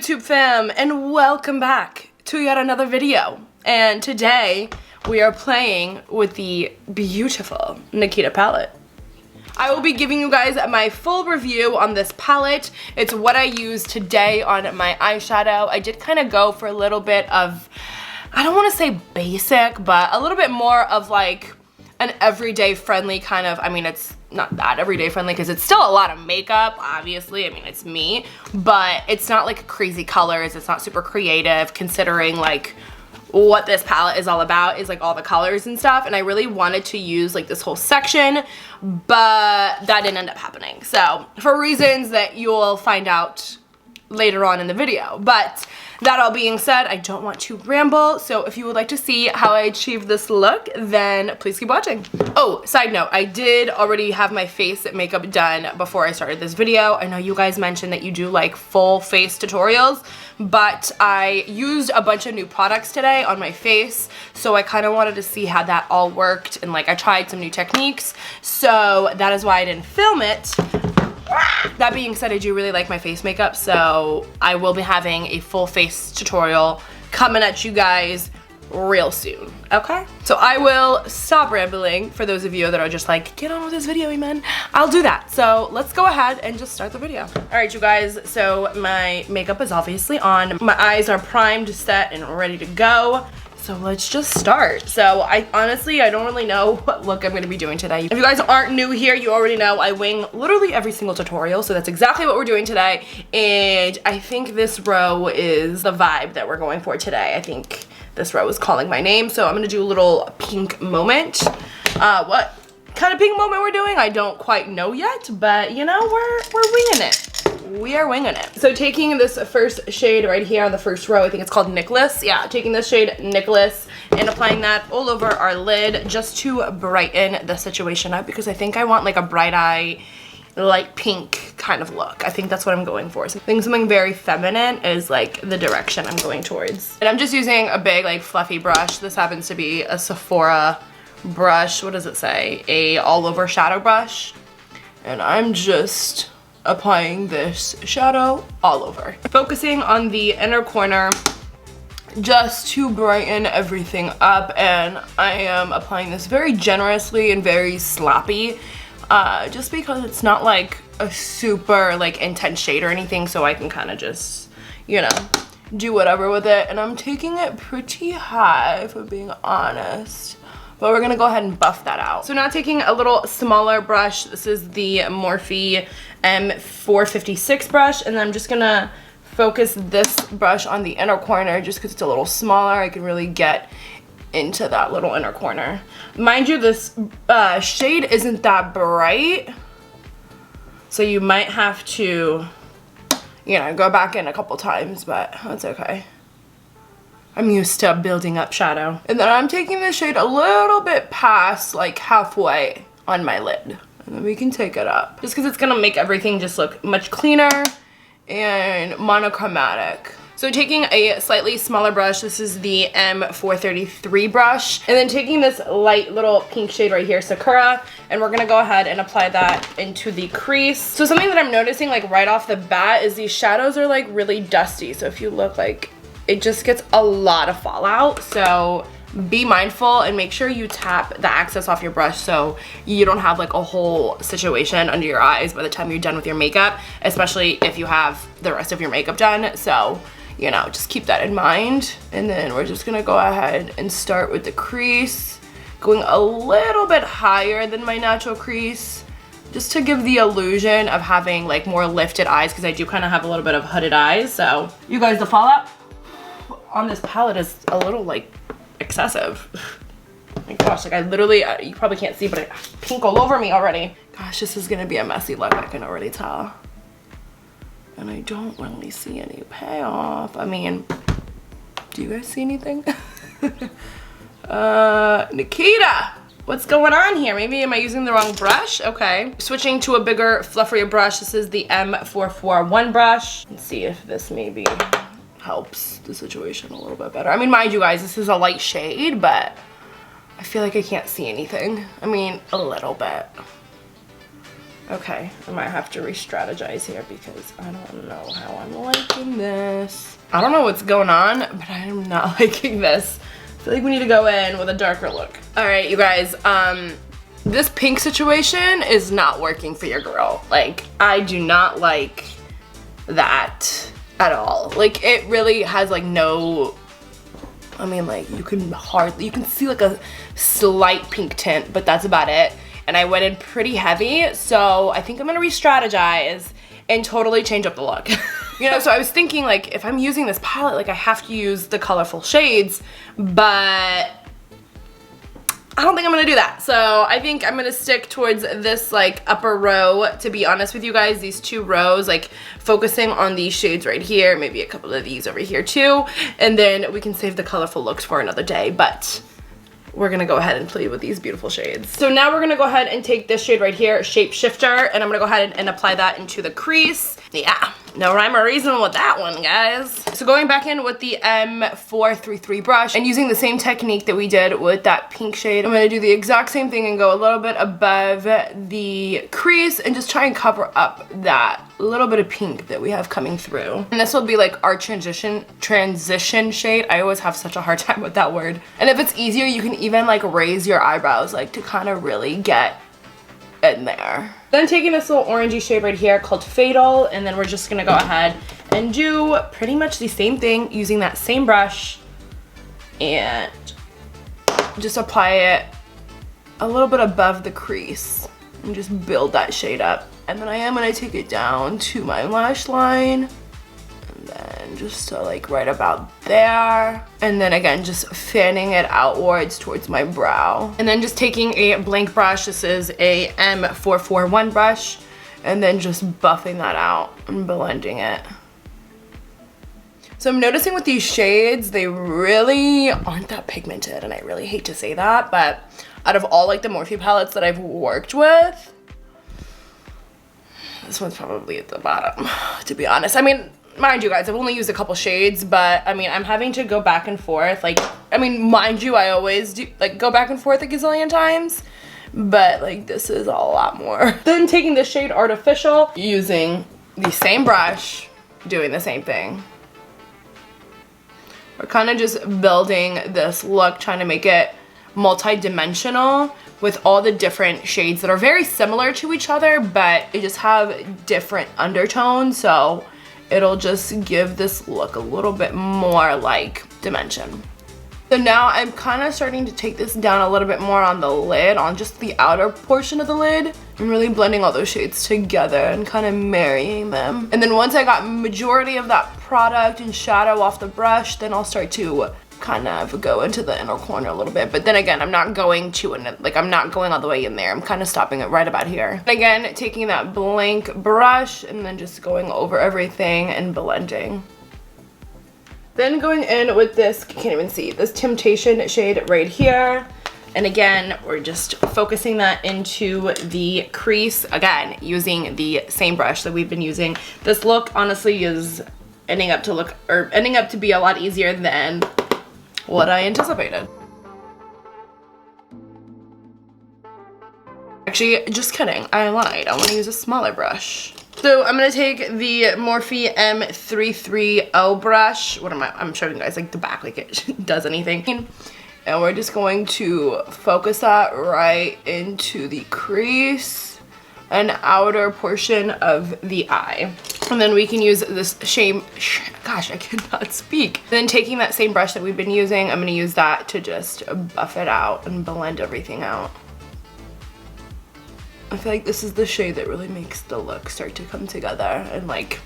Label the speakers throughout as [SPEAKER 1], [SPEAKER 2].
[SPEAKER 1] YouTube fam, and welcome back to yet another video. And today we are playing with the beautiful Nikita palette. I will be giving you guys my full review on this palette. It's what I used today on my eyeshadow. I did kind of go for a little bit of, I don't want to say basic, but a little bit more of like an everyday friendly kind of, I mean, it's not that everyday friendly because it's still a lot of makeup, obviously. I mean, it's me, but it's not like crazy colors. It's not super creative considering like what this palette is all about is like all the colors and stuff. And I really wanted to use like this whole section, but that didn't end up happening. So for reasons that you'll find out later on in the video. But that all being said, I don't want to ramble, so if you would like to see how I achieved this look, then please keep watching. Oh, side note, I did already have my face makeup done before I started this video. I know you guys mentioned that you do like full face tutorials, but I used a bunch of new products today on my face, so I kind of wanted to see how that all worked, and like I tried some new techniques, so that is why I didn't film it. That being said, I do really like my face makeup, so I will be having a full face tutorial coming at you guys real soon, okay? So I will stop rambling for those of you that are just like, get on with this video, amen. I'll do that. So let's go ahead and just start the video. All right, you guys, so my makeup is obviously on. My eyes are primed, set, and ready to go. So let's just start. So I honestly don't really know what look I'm gonna be doing today. If you guys aren't new here, you already know I wing literally every single tutorial, so that's exactly what we're doing today. And I think this row is the vibe that we're going for today. I think this row is calling my name, so I'm gonna do a little pink moment. What kind of pink moment we're doing, I don't quite know yet, but you know, we're winging it. We are winging it. So taking this first shade right here on the first row, I think it's called Nicholas. Yeah, taking this shade Nicholas and applying that all over our lid just to brighten the situation up, because I think I want like a bright eye, light pink kind of look. I think that's what I'm going for. So I think something very feminine is like the direction I'm going towards. And I'm just using a big like fluffy brush. This happens to be a Sephora brush. What does it say? A all over shadow brush. And I'm just applying this shadow all over. Focusing on the inner corner just to brighten everything up, and I am applying this very generously and very sloppy just because it's not like a super like intense shade or anything, so I can kind of just, you know, do whatever with it. And I'm taking it pretty high, if I'm being honest. But we're gonna go ahead and buff that out. So now taking a little smaller brush, this is the Morphe M456 brush, and then I'm just gonna focus this brush on the inner corner just because it's a little smaller. I can really get into that little inner corner. Mind you, this shade isn't that bright, so you might have to, you know, go back in a couple times, but that's okay. I'm used to building up shadow. And then I'm taking the shade a little bit past like halfway on my lid. And then we can take it up. Just because it's gonna make everything just look much cleaner and monochromatic. So taking a slightly smaller brush, this is the M433 brush. And then taking this light little pink shade right here, Sakura, and we're gonna go ahead and apply that into the crease. So something that I'm noticing like right off the bat is these shadows are like really dusty. So if you look like, it just gets a lot of fallout, so be mindful and make sure you tap the excess off your brush so you don't have like a whole situation under your eyes by the time you're done with your makeup, especially if you have the rest of your makeup done. So, you know, just keep that in mind. And then we're just gonna go ahead and start with the crease, going a little bit higher than my natural crease, just to give the illusion of having like more lifted eyes, because I do kind of have a little bit of hooded eyes. So you guys, the fallout on this palette is a little like excessive. Oh my gosh, like I literally, you probably can't see, but I pink all over me already. Gosh, this is gonna be a messy look, I can already tell. And I don't really see any payoff. I mean, do you guys see anything? Nikita, what's going on here? Maybe am I using the wrong brush? Okay. Switching to a bigger, fluffier brush. This is the M441 brush. Let's see if this maybe helps the situation a little bit better. I mean, mind you guys, this is a light shade, but I feel like I can't see anything. I mean, a little bit. Okay, I might have to re-strategize here because I don't know how I'm liking this. I don't know what's going on, but I am not liking this. I feel like we need to go in with a darker look. All right, you guys, this pink situation is not working for your girl. Like, I do not like that at all. Like, it really has like no, I mean, like, you can see like a slight pink tint, but that's about it. And I went in pretty heavy, so I think I'm gonna re-strategize and totally change up the look. You know, so I was thinking, like, if I'm using this palette, like, I have to use the colorful shades, but I don't think I'm gonna do that. So I think I'm gonna stick towards this, like, upper row, to be honest with you guys, these 2 rows, like, focusing on these shades right here, maybe a couple of these over here too, and then we can save the colorful looks for another day, but we're gonna go ahead and play with these beautiful shades. So now we're gonna go ahead and take this shade right here, Shape Shifter, and I'm gonna go ahead and apply that into the crease. Yeah, no rhyme or reason with that one, guys. So going back in with the M433 brush and using the same technique that we did with that pink shade, I'm gonna do the exact same thing and go a little bit above the crease and just try and cover up that little bit of pink that we have coming through. And this will be like our transition shade. I always have such a hard time with that word. And if it's easier, you can even like raise your eyebrows, like, to kind of really get in there. Then taking this little orangey shade right here called Fatal, and then we're just gonna go ahead and do pretty much the same thing using that same brush and just apply it a little bit above the crease and just build that shade up. And then I am gonna take it down to my lash line, and then just to like right about there. And then again, just fanning it outwards towards my brow. And then just taking a blank brush, this is a M441 brush, and then just buffing that out and blending it. So I'm noticing with these shades, they really aren't that pigmented, and I really hate to say that, but out of all like the Morphe palettes that I've worked with, this one's probably at the bottom, to be honest. I mean, mind you guys, I've only used a couple shades, but I mean, I'm having to go back and forth. Like, I mean, mind you, I always do like go back and forth a gazillion times, but like this is a lot more. Then taking the shade Artificial, using the same brush, doing the same thing. We're kind of just building this look, trying to make it multi-dimensional with all the different shades that are very similar to each other, but they just have different undertones, so it'll just give this look a little bit more like dimension. So now I'm kind of starting to take this down a little bit more on the lid, on just the outer portion of the lid. I'm really blending all those shades together and kind of marrying them. And then once I got majority of that product and shadow off the brush, then I'll start to kind of go into the inner corner a little bit. But then again, I'm not going I'm not going all the way in there. I'm kind of stopping it right about here. And again, taking that blank brush and then just going over everything and blending. Then going in with this, you can't even see, this Temptation shade right here. And again, we're just focusing that into the crease. Again, using the same brush that we've been using. This look honestly is ending up to be a lot easier than what I anticipated. Actually, just kidding, I lied. I want to use a smaller brush. So I'm gonna take the Morphe M330 brush. I'm showing you guys like the back, like it does anything. And we're just going to focus that right into the crease and outer portion of the eye. And then we can use this gosh, I cannot speak. Then taking that same brush that we've been using, I'm gonna use that to just buff it out and blend everything out. I feel like this is the shade that really makes the look start to come together, and like,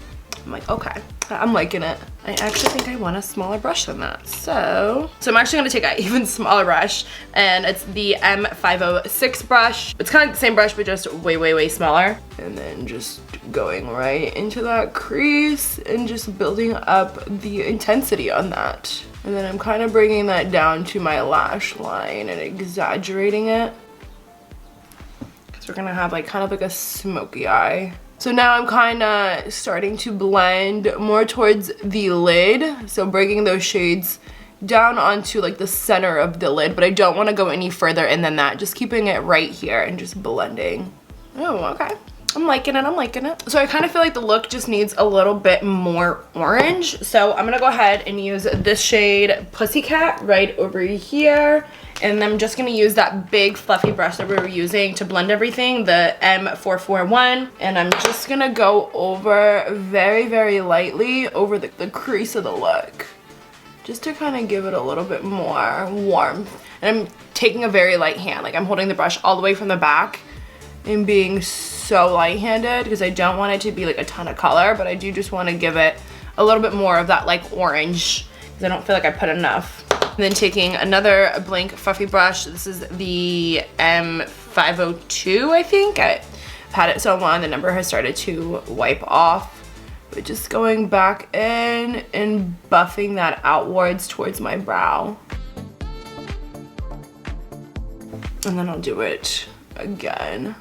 [SPEAKER 1] I'm like, okay, I'm liking it. I actually think I want a smaller brush than that. So I'm actually gonna take an even smaller brush, and it's the M506 brush. It's kind of the same brush, but just way, way, way smaller. And then just going right into that crease and just building up the intensity on that. And then I'm kind of bringing that down to my lash line and exaggerating it. We're gonna have like kind of like a smoky eye. So now I'm kind of starting to blend more towards the lid, so bringing those shades down onto like the center of the lid, but I don't want to go any further in than that, just keeping it right here and just blending. Oh, okay. I'm liking it, I'm liking it. So I kind of feel like the look just needs a little bit more orange. So I'm gonna go ahead and use this shade Pussycat right over here. And I'm just gonna use that big fluffy brush that we were using to blend everything, the M441. And I'm just gonna go over very, very lightly over the crease of the look, just to kind of give it a little bit more warmth. And I'm taking a very light hand, like I'm holding the brush all the way from the back and being so light-handed because I don't want it to be like a ton of color, but I do just want to give it a little bit more of that like orange because I don't feel like I put enough. And then taking another blank fluffy brush, this is the M502, I think. I've had it so long the number has started to wipe off, but just going back in and buffing that outwards towards my brow. And then I'll do it again.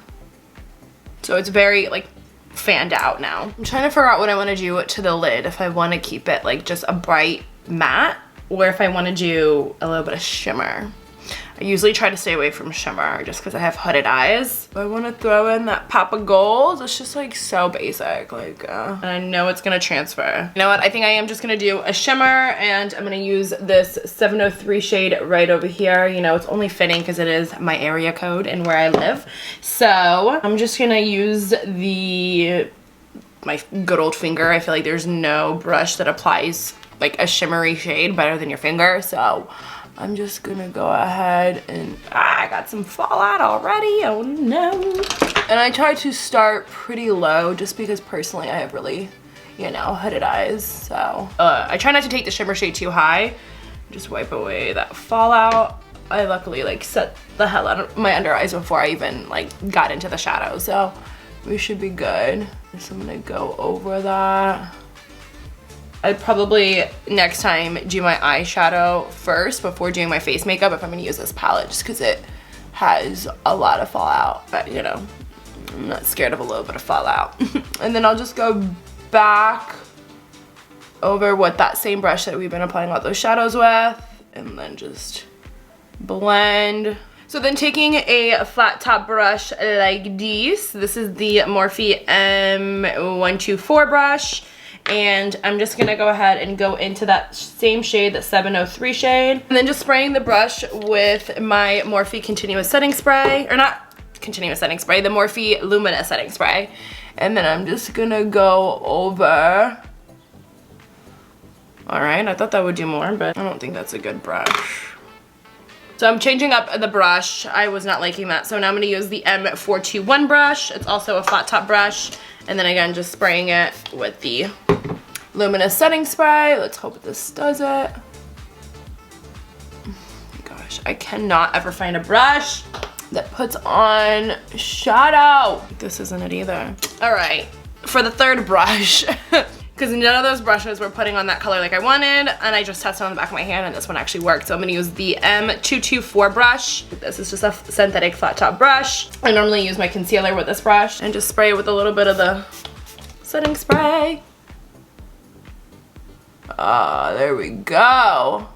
[SPEAKER 1] So it's very like fanned out now. I'm trying to figure out what I want to do to the lid, if I want to keep it like just a bright matte or if I want to do a little bit of shimmer. I usually try to stay away from shimmer just because I have hooded eyes. I want to throw in that pop of gold. It's just like so basic, like, and I know it's gonna transfer. You know what? I think I am just gonna do a shimmer, and I'm gonna use this 703 shade right over here. You know, it's only fitting because it is my area code and where I live. So I'm just gonna use my good old finger. I feel like there's no brush that applies like a shimmery shade better than your finger. So I'm just gonna go ahead and, I got some fallout already, oh no. And I try to start pretty low just because personally I have really, you know, hooded eyes. So I try not to take the shimmer shade too high. Just wipe away that fallout. I luckily like set the hell out of my under eyes before I even like got into the shadow. So we should be good. So I'm gonna go over that. I'd probably next time do my eyeshadow first before doing my face makeup if I'm gonna use this palette, just because it has a lot of fallout. But you know, I'm not scared of a little bit of fallout. And then I'll just go back over with that same brush that we've been applying all those shadows with, and then just blend. So then taking a flat top brush like this is the Morphe M124 brush. And I'm just gonna go ahead and go into that same shade, that 703 shade. And then just spraying the brush with my Morphe Continuous Setting Spray, or not Continuous Setting Spray, the Morphe Luminous Setting Spray. And then I'm just gonna go over. All right, I thought that would do more, but I don't think that's a good brush. So I'm changing up the brush. I was not liking that. So now I'm gonna use the M421 brush. It's also a flat top brush. And then again, just spraying it with the Luminous Setting Spray. Let's hope this does it. Oh my gosh, I cannot ever find a brush that puts on shadow. This isn't it either. All right, for the third brush, because none of those brushes were putting on that color like I wanted, and I just tested on the back of my hand and this one actually worked. So I'm gonna use the M224 brush. This is just a synthetic flat top brush. I normally use my concealer with this brush and just spray it with a little bit of the setting spray. Ah, there we go. All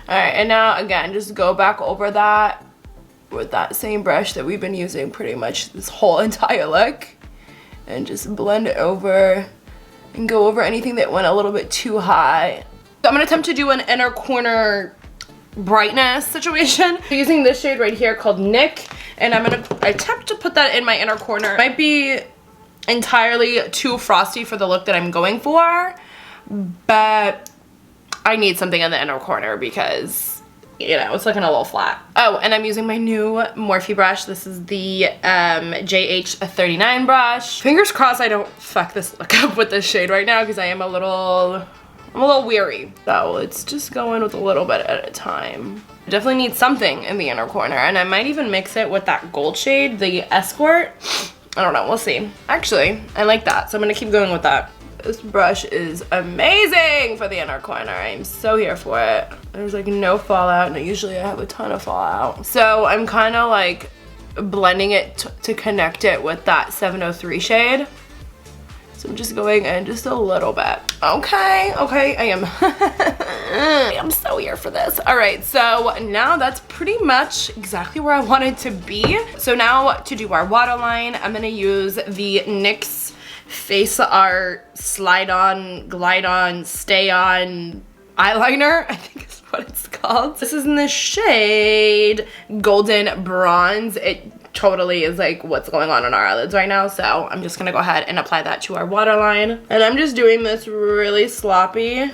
[SPEAKER 1] right, and now again, just go back over that with that same brush that we've been using pretty much this whole entire look, and just blend it over and go over anything that went a little bit too high. So I'm gonna attempt to do an inner corner brightness situation. So using this shade right here called Nick, and I'm gonna attempt to put that in my inner corner. It might be entirely too frosty for the look that I'm going for, but I need something in the inner corner because, you know, it's looking a little flat. Oh, and I'm using my new Morphe brush. This is the JH39 brush. Fingers crossed I don't fuck this look up with this shade right now because I am a little weary. So it's just going with a little bit at a time. I definitely need something in the inner corner, and I might even mix it with that gold shade, the Escort. I don't know, we'll see. Actually, I like that, so I'm gonna keep going with that. This brush is amazing for the inner corner. I'm so here for it. There's like no fallout, and usually I have a ton of fallout. So I'm kind of like blending it to connect it with that 703 shade. So I'm just going in just a little bit. Okay, I am I'm so here for this. All right, so now that's pretty much exactly where I wanted to be. So now to do our waterline, I'm gonna use the NYX Face Art Slide On, Glide On, Stay On eyeliner, I think is what it's called. This is in the shade Golden Bronze. It totally is like what's going on in our eyelids right now, so I'm just gonna go ahead and apply that to our waterline. And I'm just doing this really sloppy.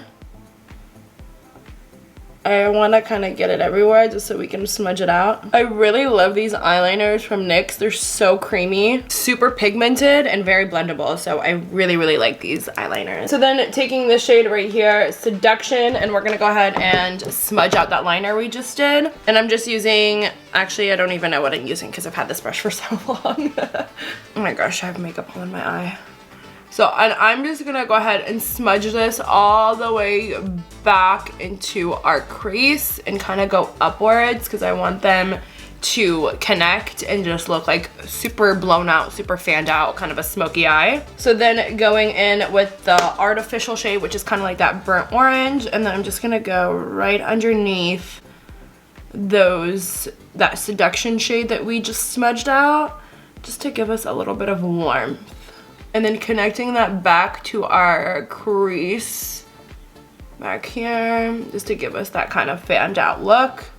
[SPEAKER 1] I want to kind of get it everywhere just so we can smudge it out. I really love these eyeliners from NYX. They're so creamy, super pigmented, and very blendable. So I really, really like these eyeliners. So then taking this shade right here, Seduction, and we're going to go ahead and smudge out that liner we just did. And I'm just using, actually, I don't even know what I'm using because I've had this brush for so long. Oh my gosh, I have makeup all in my eye. So I'm just gonna go ahead and smudge this all the way back into our crease and kind of go upwards because I want them to connect and just look like super blown out, super fanned out, kind of a smoky eye. So then going in with the artificial shade, which is kind of like that burnt orange, and then I'm just gonna go right underneath that Seduction shade that we just smudged out, just to give us a little bit of warmth. And then connecting that back to our crease back here, just to give us that kind of fanned out look.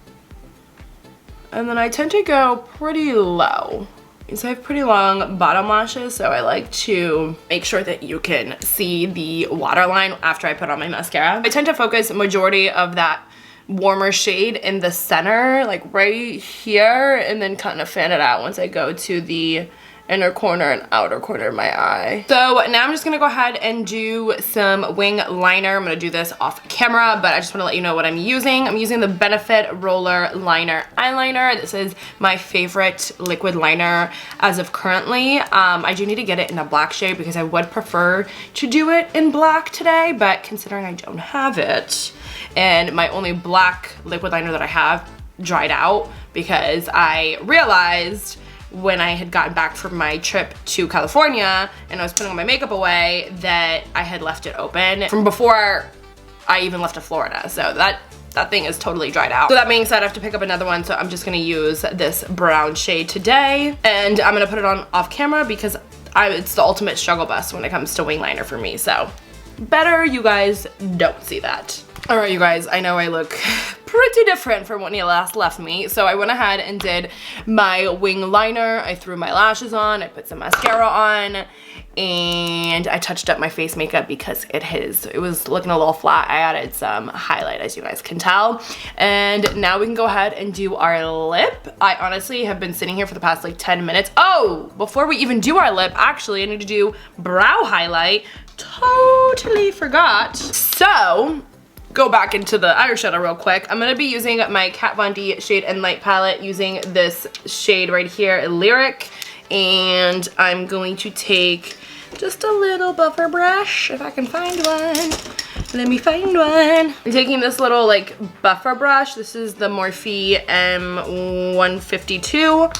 [SPEAKER 1] And then I tend to go pretty low. So I have pretty long bottom lashes, so I like to make sure that you can see the waterline after I put on my mascara. I tend to focus majority of that warmer shade in the center, like right here, and then kind of fan it out once I go to the inner corner and outer corner of my eye. So now I'm just gonna go ahead and do some wing liner. I'm gonna do this off camera, but I just wanna let you know what I'm using. I'm using the Benefit Roller Liner Eyeliner. This is my favorite liquid liner as of currently. I do need to get it in a black shade because I would prefer to do it in black today, but considering I don't have it, and my only black liquid liner that I have dried out because I realized when I had gotten back from my trip to California and I was putting all my makeup away that I had left it open from before I even left to Florida. So that thing is totally dried out. So that being said, I have to pick up another one, so I'm just gonna use this brown shade today, and I'm gonna put it on off camera because it's the ultimate struggle bus when it comes to wing liner for me, so better you guys don't see that. All right, you guys, I know I look pretty different from when you last left me, so I went ahead and did my wing liner. I threw my lashes on, I put some mascara on, and I touched up my face makeup because it was looking a little flat. I added some highlight, as you guys can tell. And now we can go ahead and do our lip. I honestly have been sitting here for the past like 10 minutes. Oh, before we even do our lip, actually I need to do brow highlight. Totally forgot. So go back into the eyeshadow real quick. I'm gonna be using my Kat Von D Shade and Light palette using this shade right here, Lyric, and I'm going to take just a little buffer brush, if I can find one. Let me find one. I'm taking this little like buffer brush. This is the Morphe M152.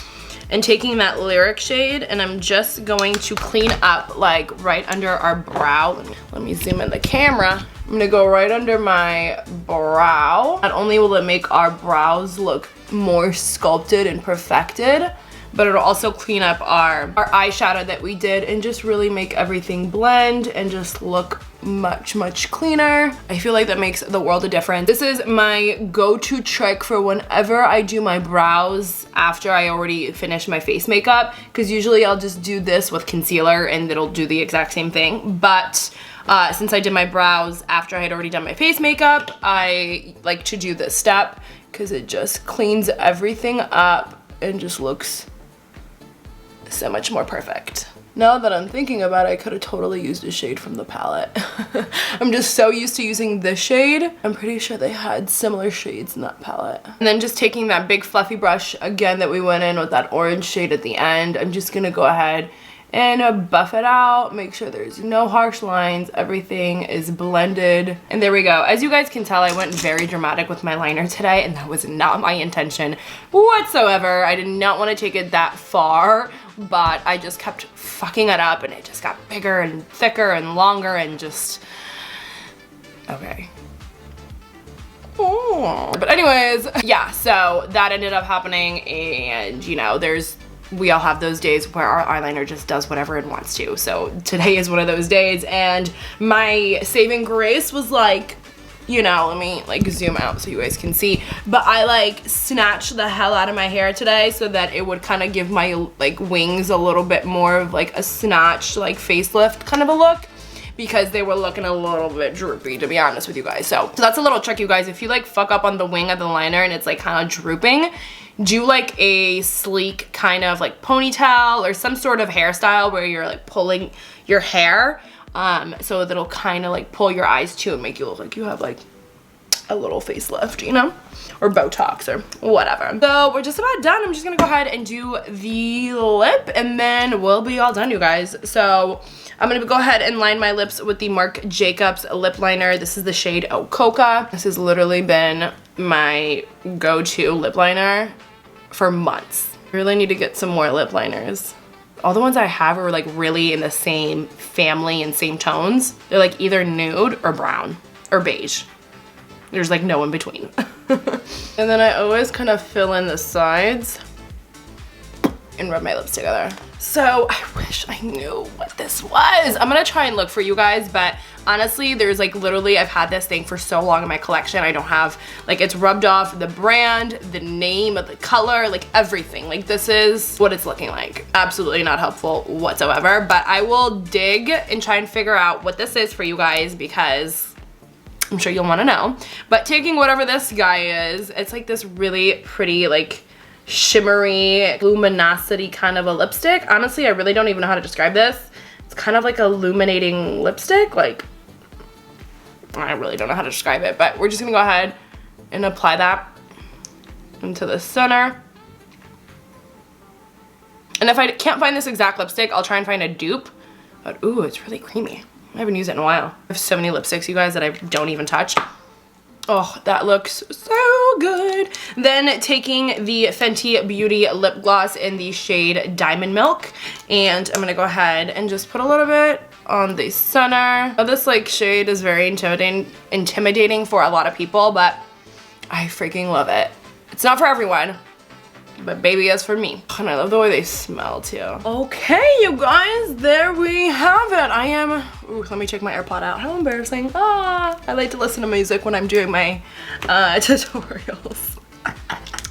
[SPEAKER 1] And taking that Lyric shade, and I'm just going to clean up like right under our brow. Let me zoom in the camera. I'm gonna go right under my brow. Not only will it make our brows look more sculpted and perfected, but it'll also clean up our eyeshadow that we did and just really make everything blend and just look much, much cleaner. I feel like that makes the world of difference. This is my go-to trick for whenever I do my brows after I already finish my face makeup, because usually I'll just do this with concealer and it'll do the exact same thing. But since I did my brows after I had already done my face makeup, I like to do this step because it just cleans everything up and just looks so much more perfect. Now that I'm thinking about it, I could have totally used a shade from the palette. I'm just so used to using this shade. I'm pretty sure they had similar shades in that palette. And then just taking that big fluffy brush again that we went in with that orange shade at the end, I'm just gonna go ahead and buff it out, make sure there's no harsh lines, everything is blended. And there we go. As you guys can tell, I went very dramatic with my liner today, and that was not my intention whatsoever. I did not want to take it that far but I just kept fucking it up and it just got bigger and thicker and longer and just, okay. Oh. But anyways, yeah, so that ended up happening, and you know, we all have those days where our eyeliner just does whatever it wants to. So today is one of those days, and my saving grace was like, you know, let me like zoom out so you guys can see, but I like snatched the hell out of my hair today so that it would kind of give my like wings a little bit more of like a snatched like facelift kind of a look, because they were looking a little bit droopy, to be honest with you guys. So that's a little trick, you guys. If you like fuck up on the wing of the liner and it's like kind of drooping, do like a sleek kind of like ponytail or some sort of hairstyle where you're like pulling your hair, so that it'll kind of like pull your eyes too and make you look like you have like a little facelift, you know, or Botox or whatever. So we're just about done. I'm just gonna go ahead and do the lip and then we'll be all done, you guys. So I'm gonna go ahead and line my lips with the Marc Jacobs lip liner. This is the shade Oh Coca. This has literally been my go-to lip liner for months. I really need to get some more lip liners. All the ones I have are like really in the same family and same tones. They're like either nude or brown or beige. There's like no in between. And then I always kind of fill in the sides and rub my lips together. So I wish I knew what this was. I'm gonna try and look for you guys, but honestly, there's like literally, I've had this thing for so long in my collection. I don't have, like, it's rubbed off the brand, the name of the color, like everything. Like this is what it's looking like. Absolutely not helpful whatsoever, but I will dig and try and figure out what this is for you guys because I'm sure you'll wanna know. But taking whatever this guy is, it's like this really pretty, like, shimmery luminosity kind of a lipstick. Honestly, I really don't even know how to describe this. It's kind of like a illuminating lipstick. Like, I really don't know how to describe it, but we're just gonna go ahead and apply that into the center. And if I can't find this exact lipstick, I'll try and find a dupe. But ooh, it's really creamy. I haven't used it in a while. I have so many lipsticks, you guys, that I don't even touch. Oh, that looks so good. Then taking the Fenty Beauty Lip Gloss in the shade Diamond Milk. And I'm gonna go ahead and just put a little bit on the center. Now, this like shade is very intimidating for a lot of people, but I freaking love it. It's not for everyone, but baby, is for me. And I love the way they smell too. Okay, you guys, there we have it. Ooh, let me check my AirPod out. How embarrassing. I like to listen to music when I'm doing my tutorials.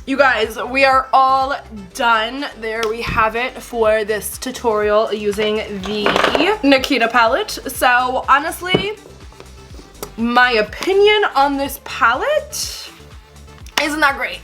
[SPEAKER 1] You guys, we are all done. There we have it for this tutorial using the Nikita palette. So honestly, my opinion on this palette isn't that great.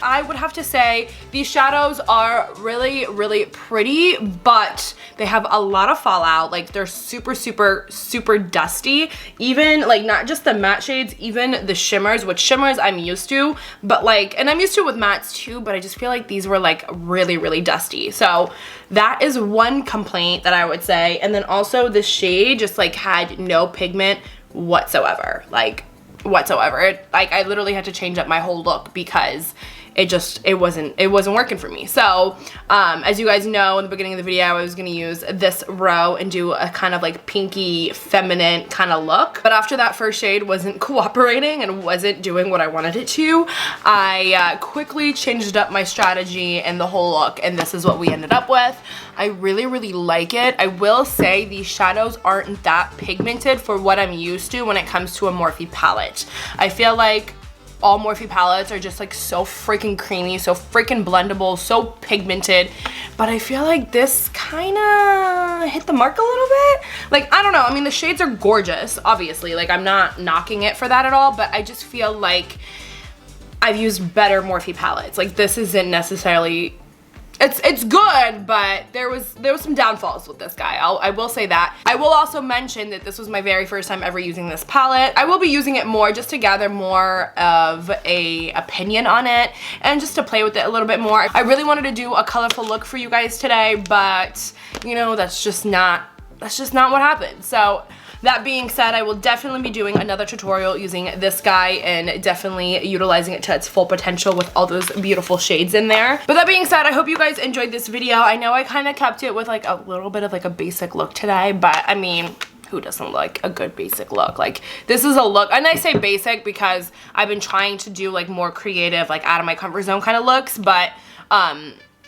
[SPEAKER 1] I would have to say these shadows are really, really pretty, but they have a lot of fallout. Like they're super, super, super dusty. Even like not just the matte shades, even the shimmers, which shimmers I'm used to, but like, and I'm used to with mattes too, but I just feel like these were like really, really dusty. So that is one complaint that I would say. And then also the shade just like had no pigment whatsoever. Like whatsoever. Like I literally had to change up my whole look because it wasn't working for me. So as you guys know, in the beginning of the video, I was gonna use this row and do a kind of like pinky feminine kind of look, but after that first shade wasn't cooperating and wasn't doing what I wanted it to, I quickly changed up my strategy and the whole look, and this is what we ended up with. I really, really like it. I will say these shadows aren't that pigmented for what I'm used to when it comes to a Morphe palette. I feel like all Morphe palettes are just like so freaking creamy, so freaking blendable, so pigmented, but I feel like this kind of hit the mark a little bit. Like, I don't know, I mean the shades are gorgeous, obviously, like I'm not knocking it for that at all, but I just feel like I've used better Morphe palettes. Like this isn't necessarily, it's good, but there was some downfalls with this guy. I will say that. I will also mention that this was my very first time ever using this palette. I will be using it more just to gather more of a opinion on it and just to play with it a little bit more. I really wanted to do a colorful look for you guys today, but you know, that's just not what happened. So that being said, I will definitely be doing another tutorial using this guy and definitely utilizing it to its full potential with all those beautiful shades in there. But that being said, I hope you guys enjoyed this video. I know I kind of kept it with like a little bit of like a basic look today, but I mean, who doesn't like a good basic look? Like, this is a look, and I say basic because I've been trying to do like more creative, like out of my comfort zone kind of looks, but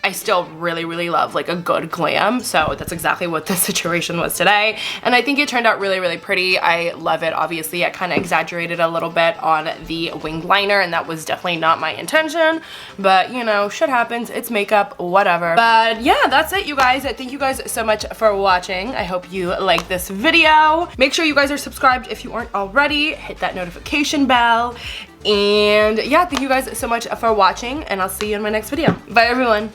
[SPEAKER 1] I still really love like a good glam, so that's exactly what this situation was today, and I think it turned out really pretty. I love it. Obviously, I kind of exaggerated a little bit on the winged liner, and that was definitely not my intention, but you know, shit happens. It's makeup, whatever. But yeah, that's it, you guys. Thank you guys so much for watching. I hope you like this video. Make sure you guys are subscribed if you aren't already. Hit that notification bell. And yeah, thank you guys so much for watching, and I'll see you in my next video. Bye, everyone.